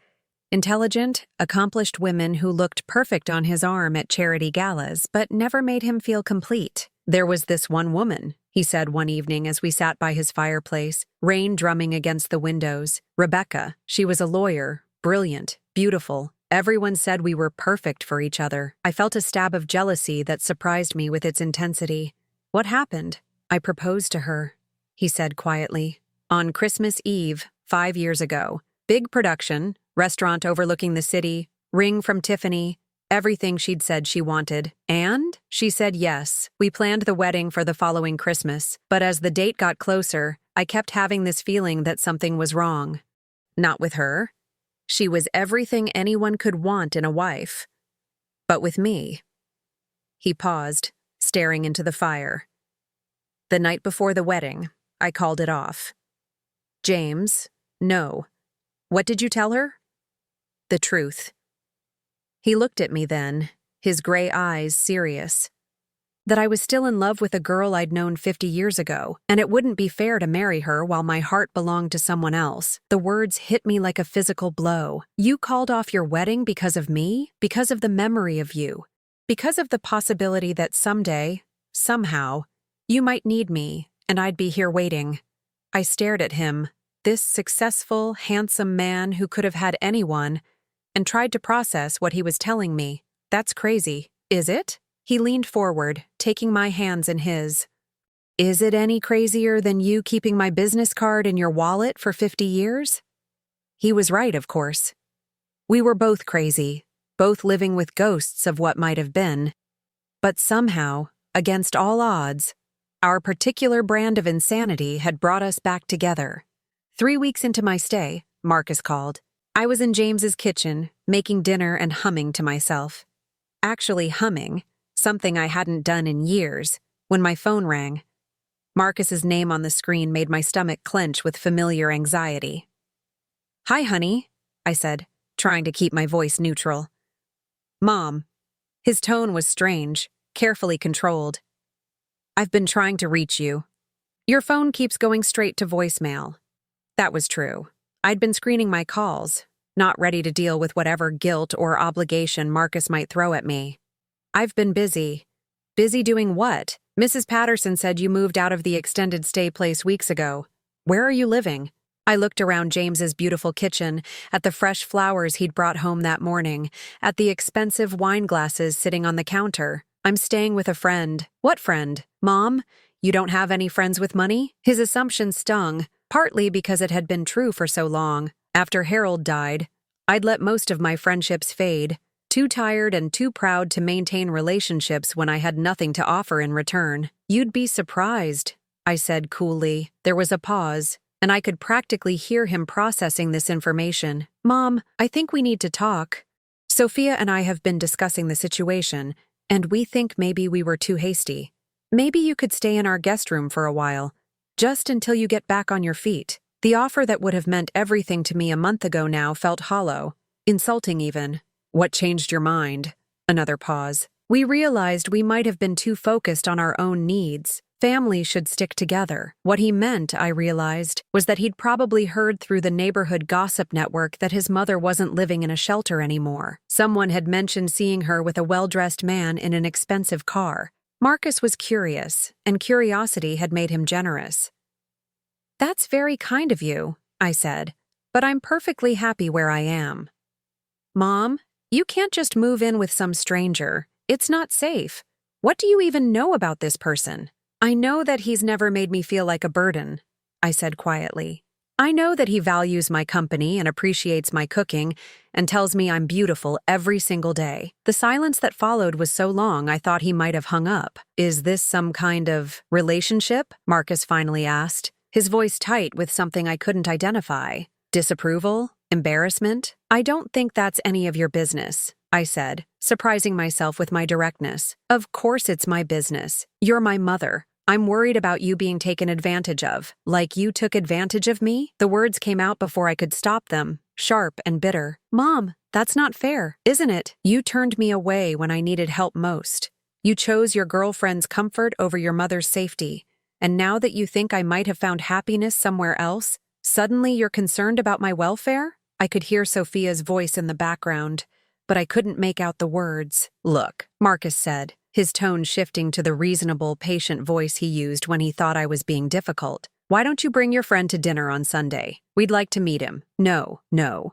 Intelligent, accomplished women who looked perfect on his arm at charity galas but never made him feel complete. There was this one woman, he said one evening as we sat by his fireplace, rain drumming against the windows. Rebecca. She was a lawyer, brilliant, beautiful. Everyone said we were perfect for each other. I felt a stab of jealousy that surprised me with its intensity. What happened? I proposed to her, he said quietly. On Christmas Eve, 5 years ago. Big production, restaurant overlooking the city, ring from Tiffany, everything she'd said she wanted. And she said yes. We planned the wedding for the following Christmas, but as the date got closer, I kept having this feeling that something was wrong. Not with her. She was everything anyone could want in a wife. But with me. He paused, staring into the fire. The night before the wedding, I called it off. James, no. What did you tell her? The truth. He looked at me then, his gray eyes serious. That I was still in love with a girl I'd known 50 years ago, and it wouldn't be fair to marry her while my heart belonged to someone else. The words hit me like a physical blow. You called off your wedding because of me? Because of the memory of you? Because of the possibility that someday, somehow, you might need me, and I'd be here waiting. I stared at him, this successful, handsome man who could have had anyone, and tried to process what he was telling me. That's crazy, is it? He leaned forward, taking my hands in his. Is it any crazier than you keeping my business card in your wallet for 50 years? He was right, of course. We were both crazy, both living with ghosts of what might have been. But somehow, against all odds, our particular brand of insanity had brought us back together. 3 weeks into my stay, Marcus called. I was in James's kitchen, making dinner and humming to myself. Actually humming, something I hadn't done in years, when my phone rang. Marcus's name on the screen made my stomach clench with familiar anxiety. Hi, honey, I said, trying to keep my voice neutral. Mom. His tone was strange, carefully controlled. I've been trying to reach you. Your phone keeps going straight to voicemail. That was true. I'd been screening my calls, not ready to deal with whatever guilt or obligation Marcus might throw at me. I've been busy. Busy doing what? Mrs. Patterson said you moved out of the extended stay place weeks ago. Where are you living? I looked around James's beautiful kitchen, at the fresh flowers he'd brought home that morning, at the expensive wine glasses sitting on the counter. I'm staying with a friend. What friend? Mom? You don't have any friends with money? His assumption stung, partly because it had been true for so long. After Harold died, I'd let most of my friendships fade, too tired and too proud to maintain relationships when I had nothing to offer in return. You'd be surprised, I said coolly. There was a pause, and I could practically hear him processing this information. Mom, I think we need to talk. Sophia and I have been discussing the situation, and we think maybe we were too hasty. Maybe you could stay in our guest room for a while, just until you get back on your feet. The offer that would have meant everything to me a month ago now felt hollow, insulting even. What changed your mind? Another pause. We realized we might have been too focused on our own needs. Families should stick together. What he meant, I realized, was that he'd probably heard through the neighborhood gossip network that his mother wasn't living in a shelter anymore. Someone had mentioned seeing her with a well-dressed man in an expensive car. Marcus was curious, and curiosity had made him generous. "That's very kind of you," I said, "but I'm perfectly happy where I am." "Mom, you can't just move in with some stranger. It's not safe. What do you even know about this person?" "I know that he's never made me feel like a burden," I said quietly. "I know that he values my company and appreciates my cooking and tells me I'm beautiful every single day." The silence that followed was so long I thought he might have hung up. "Is this some kind of relationship?" Marcus finally asked, his voice tight with something I couldn't identify. "Disapproval? Embarrassment?" "I don't think that's any of your business," I said, surprising myself with my directness. "Of course it's my business. You're my mother. I'm worried about you being taken advantage of. Like you took advantage of me?" The words came out before I could stop them, sharp and bitter. "Mom, that's not fair, isn't it? You turned me away when I needed help most. You chose your girlfriend's comfort over your mother's safety. And now that you think I might have found happiness somewhere else, suddenly you're concerned about my welfare?" I could hear Sophia's voice in the background, but I couldn't make out the words. "Look," Marcus said, his tone shifting to the reasonable, patient voice he used when he thought I was being difficult. "Why don't you bring your friend to dinner on Sunday? We'd like to meet him." No.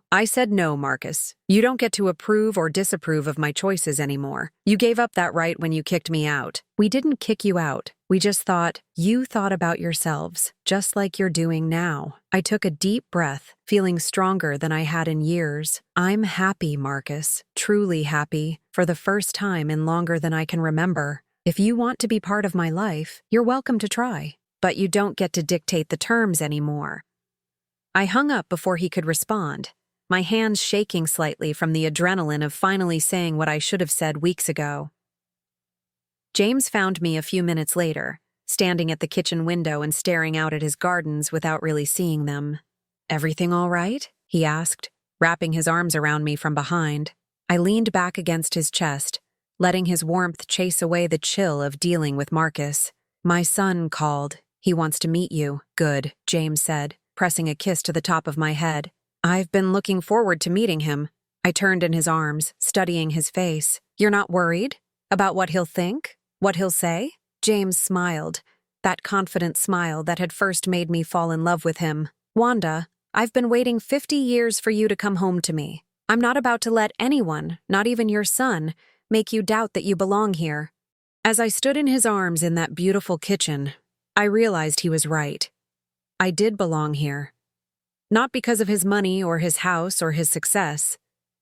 I said no, Marcus. You don't get to approve or disapprove of my choices anymore. You gave up that right when you kicked me out. We didn't kick you out. We just thought you thought about yourselves, just like you're doing now. I took a deep breath, feeling stronger than I had in years. I'm happy, Marcus. Truly happy. For the first time in longer than I can remember. If you want to be part of my life, you're welcome to try. But you don't get to dictate the terms anymore. I hung up before he could respond, my hands shaking slightly from the adrenaline of finally saying what I should have said weeks ago. James found me a few minutes later, standing at the kitchen window and staring out at his gardens without really seeing them. "Everything all right?" he asked, wrapping his arms around me from behind. I leaned back against his chest, letting his warmth chase away the chill of dealing with Marcus. "My son called. He wants to meet you." "Good," James said, pressing a kiss to the top of my head. "I've been looking forward to meeting him." I turned in his arms, studying his face. "You're not worried? About what he'll think? What he'll say?" James smiled, that confident smile that had first made me fall in love with him. "Wanda, I've been waiting 50 years for you to come home to me. I'm not about to let anyone, not even your son, make you doubt that you belong here." As I stood in his arms in that beautiful kitchen, I realized he was right. I did belong here. Not because of his money or his house or his success,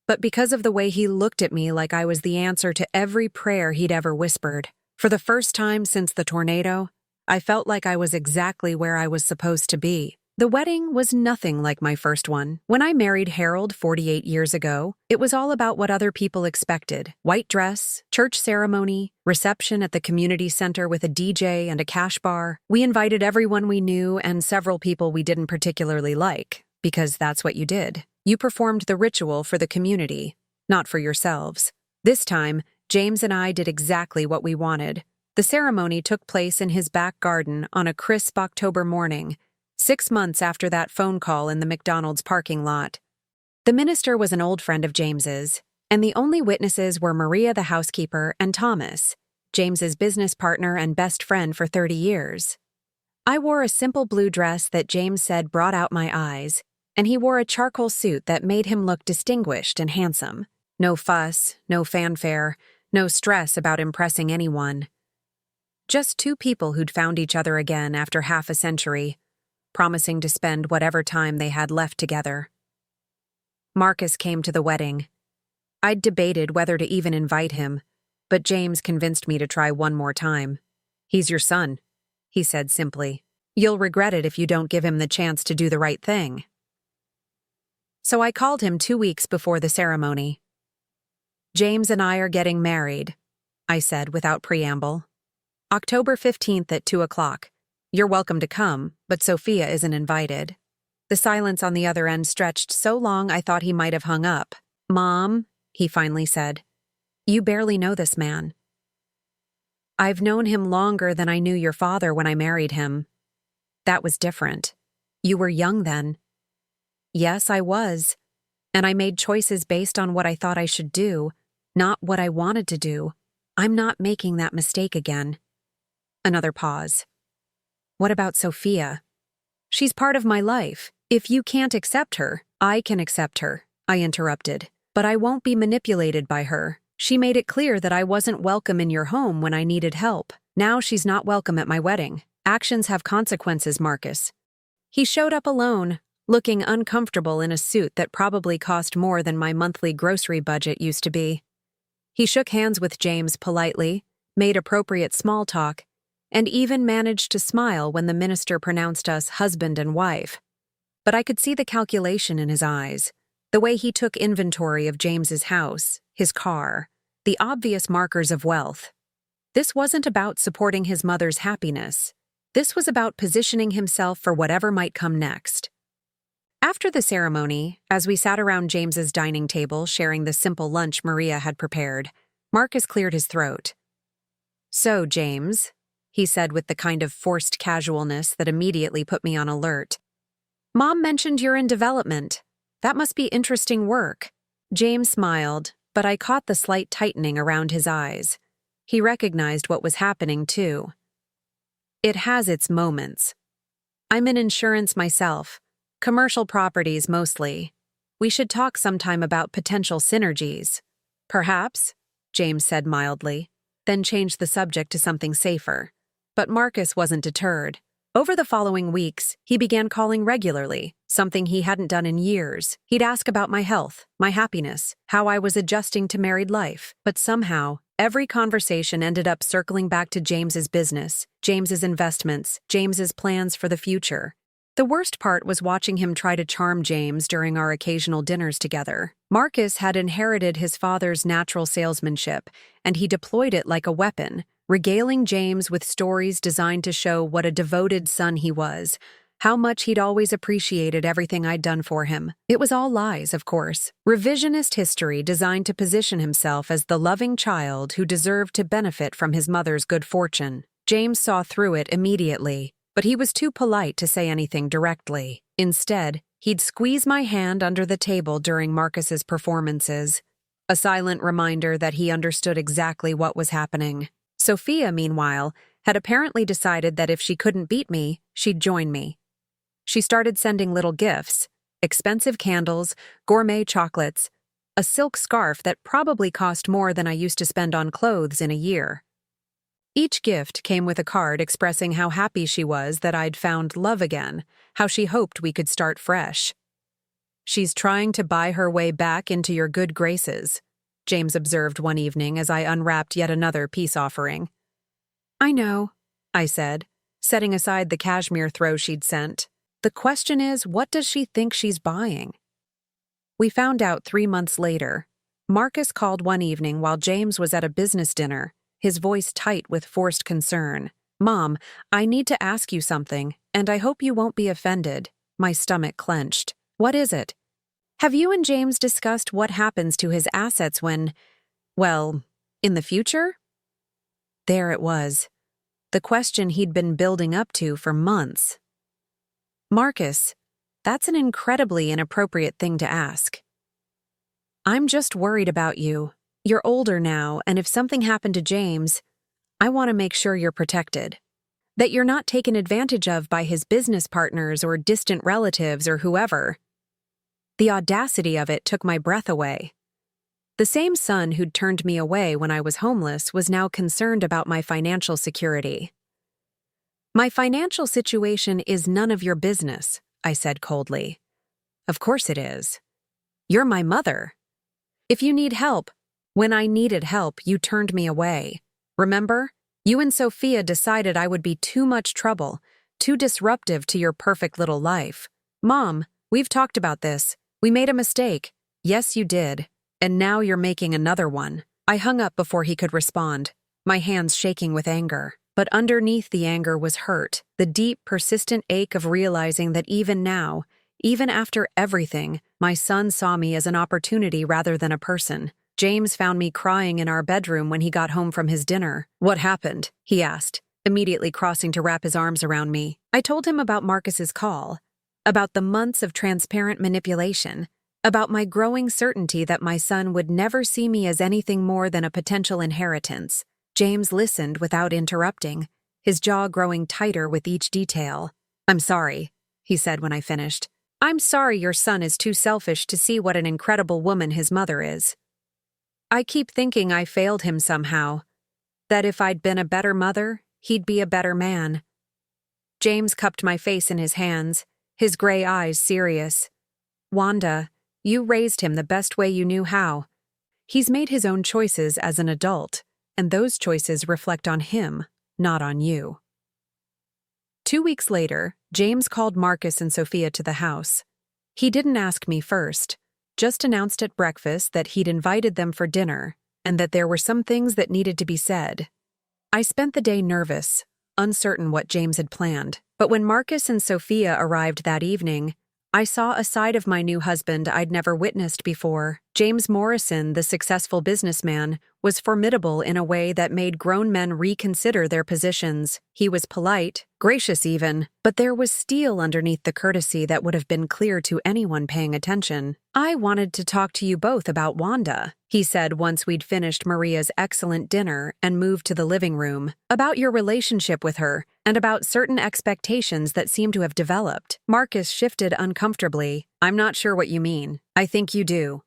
but because of the way he looked at me like I was the answer to every prayer he'd ever whispered. For the first time since the tornado, I felt like I was exactly where I was supposed to be. The wedding was nothing like my first one. When I married Harold 48 years ago, it was all about what other people expected. White dress, church ceremony, reception at the community center with a DJ and a cash bar. We invited everyone we knew and several people we didn't particularly like, because that's what you did. You performed the ritual for the community, not for yourselves. This time, James and I did exactly what we wanted. The ceremony took place in his back garden on a crisp October morning, 6 months after that phone call in the McDonald's parking lot. The minister was an old friend of James's, and the only witnesses were Maria the housekeeper and Thomas, James's business partner and best friend for 30 years. I wore a simple blue dress that James said brought out my eyes, and he wore a charcoal suit that made him look distinguished and handsome. No fuss, no fanfare, no stress about impressing anyone. Just two people who'd found each other again after half a century, promising to spend whatever time they had left together. Marcus came to the wedding. I'd debated whether to even invite him, but James convinced me to try one more time. "He's your son," he said simply. "You'll regret it if you don't give him the chance to do the right thing." So I called him 2 weeks before the ceremony. "James and I are getting married," I said without preamble. October 15th at 2 o'clock. You're welcome to come, but Sophia isn't invited. The silence on the other end stretched so long I thought he might have hung up. Mom, he finally said, you barely know this man. I've known him longer than I knew your father when I married him. That was different. You were young then. Yes, I was. And I made choices based on what I thought I should do, not what I wanted to do. I'm not making that mistake again. Another pause. What about Sophia? She's part of my life. If you can't accept her, I can accept her, I interrupted. But I won't be manipulated by her. She made it clear that I wasn't welcome in your home when I needed help. Now she's not welcome at my wedding. Actions have consequences, Marcus. He showed up alone, looking uncomfortable in a suit that probably cost more than my monthly grocery budget used to be. He shook hands with James politely, made appropriate small talk, and even managed to smile when the minister pronounced us husband and wife. But I could see the calculation in his eyes, the way he took inventory of James's house, his car, the obvious markers of wealth. This wasn't about supporting his mother's happiness. This was about positioning himself for whatever might come next. After the ceremony, as we sat around James's dining table sharing the simple lunch Maria had prepared, Marcus cleared his throat. So, James, he said with the kind of forced casualness that immediately put me on alert. Mom mentioned you're in development. That must be interesting work. James smiled, but I caught the slight tightening around his eyes. He recognized what was happening, too. It has its moments. I'm in insurance myself. Commercial properties mostly. We should talk sometime about potential synergies. Perhaps, James said mildly, then changed the subject to something safer. But Marcus wasn't deterred. Over the following weeks, he began calling regularly, something he hadn't done in years. He'd ask about my health, my happiness, how I was adjusting to married life. But somehow, every conversation ended up circling back to James's business, James's investments, James's plans for the future. The worst part was watching him try to charm James during our occasional dinners together. Marcus had inherited his father's natural salesmanship, and he deployed it like a weapon, regaling James with stories designed to show what a devoted son he was, how much he'd always appreciated everything I'd done for him. It was all lies, of course. Revisionist history designed to position himself as the loving child who deserved to benefit from his mother's good fortune. James saw through it immediately, but he was too polite to say anything directly. Instead, he'd squeeze my hand under the table during Marcus's performances, a silent reminder that he understood exactly what was happening. Sophia, meanwhile, had apparently decided that if she couldn't beat me, she'd join me. She started sending little gifts, expensive candles, gourmet chocolates, a silk scarf that probably cost more than I used to spend on clothes in a year. Each gift came with a card expressing how happy she was that I'd found love again, how she hoped we could start fresh. She's trying to buy her way back into your good graces, James observed one evening as I unwrapped yet another peace offering. I know, I said, setting aside the cashmere throw she'd sent. The question is, what does she think she's buying? We found out 3 months later. Marcus called one evening while James was at a business dinner, his voice tight with forced concern. Mom, I need to ask you something, and I hope you won't be offended. My stomach clenched. What is it? Have you and James discussed what happens to his assets when, well, in the future? There it was. The question he'd been building up to for months. Marcus, that's an incredibly inappropriate thing to ask. I'm just worried about you. You're older now, and if something happened to James, I want to make sure you're protected. That you're not taken advantage of by his business partners or distant relatives or whoever. The audacity of it took my breath away. The same son who'd turned me away when I was homeless was now concerned about my financial security. My financial situation is none of your business, I said coldly. Of course it is. You're my mother. If you need help, when I needed help, you turned me away. Remember? You and Sophia decided I would be too much trouble, too disruptive to your perfect little life. Mom, we've talked about this. We made a mistake. Yes, you did. And now you're making another one. I hung up before he could respond, my hands shaking with anger. But underneath the anger was hurt, the deep, persistent ache of realizing that even now, even after everything, my son saw me as an opportunity rather than a person. James found me crying in our bedroom when he got home from his dinner. "What happened?" he asked, immediately crossing to wrap his arms around me. I told him about Marcus's call, about the months of transparent manipulation, about my growing certainty that my son would never see me as anything more than a potential inheritance. James listened without interrupting, his jaw growing tighter with each detail. "I'm sorry," he said when I finished. "I'm sorry your son is too selfish to see what an incredible woman his mother is. I keep thinking I failed him somehow, that if I'd been a better mother, he'd be a better man." James cupped my face in his hands, his gray eyes serious. "Wanda, you raised him the best way you knew how. He's made his own choices as an adult, and those choices reflect on him, not on you." 2 weeks later, James called Marcus and Sophia to the house. He didn't ask me first, just announced at breakfast that he'd invited them for dinner and that there were some things that needed to be said. I spent the day nervous, uncertain what James had planned. But when Marcus and Sophia arrived that evening, I saw a side of my new husband I'd never witnessed before. James Morrison, the successful businessman, was formidable in a way that made grown men reconsider their positions. He was polite, gracious even, but there was steel underneath the courtesy that would have been clear to anyone paying attention. "I wanted to talk to you both about Wanda," he said once we'd finished Maria's excellent dinner and moved to the living room, "about your relationship with her and about certain expectations that seem to have developed." Marcus shifted uncomfortably. "I'm not sure what you mean." "I think you do.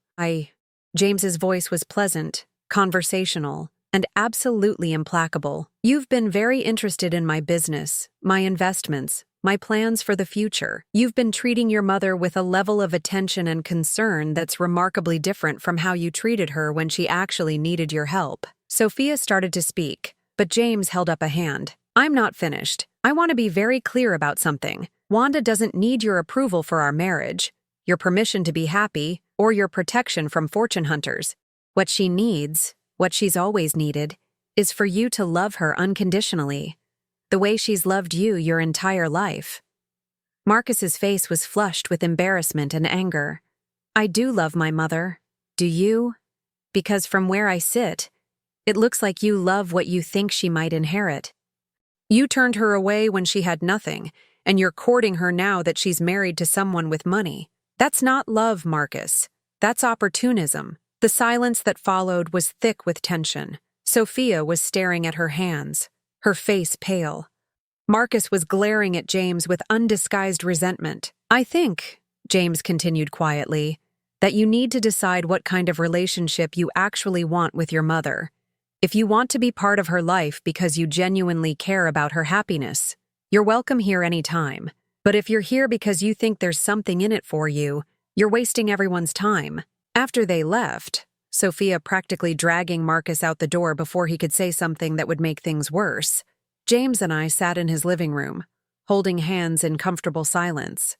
James's voice was pleasant, conversational, and absolutely implacable. "You've been very interested in my business, my investments, my plans for the future. You've been treating your mother with a level of attention and concern that's remarkably different from how you treated her when she actually needed your help." Sophia started to speak, but James held up a hand. "I'm not finished. I want to be very clear about something. Wanda doesn't need your approval for our marriage, your permission to be happy, or your protection from fortune hunters. What she needs, what she's always needed, is for you to love her unconditionally, the way she's loved you your entire life." Marcus's face was flushed with embarrassment and anger. "I do love my mother. Do you? Because from where I sit, it looks like you love what you think she might inherit. You turned her away when she had nothing, and you're courting her now that she's married to someone with money. That's not love, Marcus. That's opportunism." The silence that followed was thick with tension. Sophia was staring at her hands, her face pale. Marcus was glaring at James with undisguised resentment. "I think," James continued quietly, "that you need to decide what kind of relationship you actually want with your mother. If you want to be part of her life because you genuinely care about her happiness, you're welcome here any time. But if you're here because you think there's something in it for you, you're wasting everyone's time." After they left, Sophia practically dragging Marcus out the door before he could say something that would make things worse, James and I sat in his living room, holding hands in comfortable silence.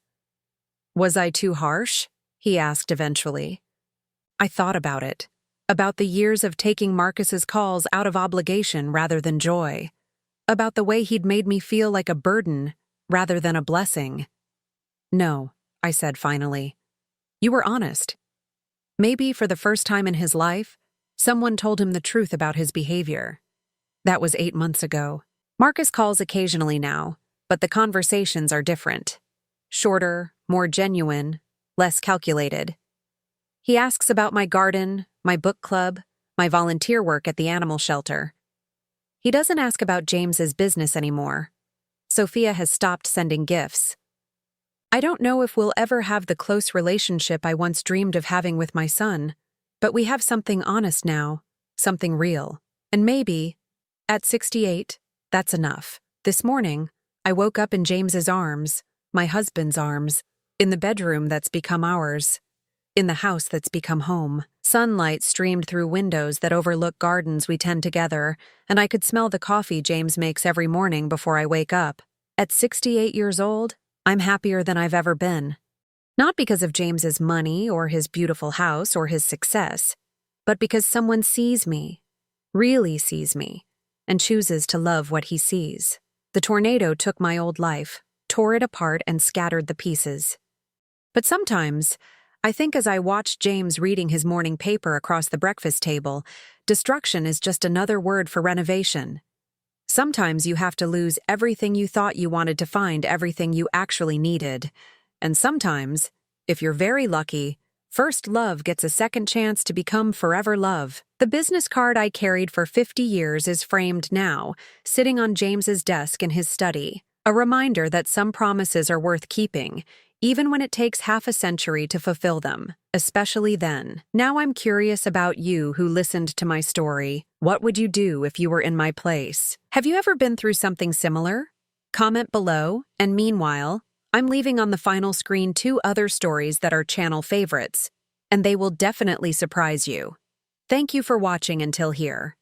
"Was I too harsh?" he asked eventually. I thought about it, about the years of taking Marcus's calls out of obligation rather than joy, about the way he'd made me feel like a burden rather than a blessing. "No," I said finally. "You were honest." Maybe for the first time in his life, someone told him the truth about his behavior. That was 8 months ago. Marcus calls occasionally now, but the conversations are different. Shorter, more genuine, less calculated. He asks about my garden, my book club, my volunteer work at the animal shelter. He doesn't ask about James's business anymore. Sophia has stopped sending gifts. I don't know if we'll ever have the close relationship I once dreamed of having with my son, but we have something honest now, something real. And maybe, at 68, that's enough. This morning, I woke up in James's arms, my husband's arms, in the bedroom that's become ours, in the house that's become home. Sunlight streamed through windows that overlook gardens we tend together, and I could smell the coffee James makes every morning before I wake up. At 68 years old, I'm happier than I've ever been. Not because of James's money or his beautiful house or his success, but because someone sees me, really sees me, and chooses to love what he sees. The tornado took my old life, tore it apart, and scattered the pieces. But sometimes, I think as I watch James reading his morning paper across the breakfast table, destruction is just another word for renovation. Sometimes you have to lose everything you thought you wanted to find everything you actually needed. And sometimes, if you're very lucky, first love gets a second chance to become forever love. The business card I carried for 50 years is framed now, sitting on James's desk in his study. A reminder that some promises are worth keeping, even when it takes half a century to fulfill them, especially then. Now I'm curious about you who listened to my story. What would you do if you were in my place? Have you ever been through something similar? Comment below, and meanwhile, I'm leaving on the final screen 2 other stories that are channel favorites, and they will definitely surprise you. Thank you for watching until here.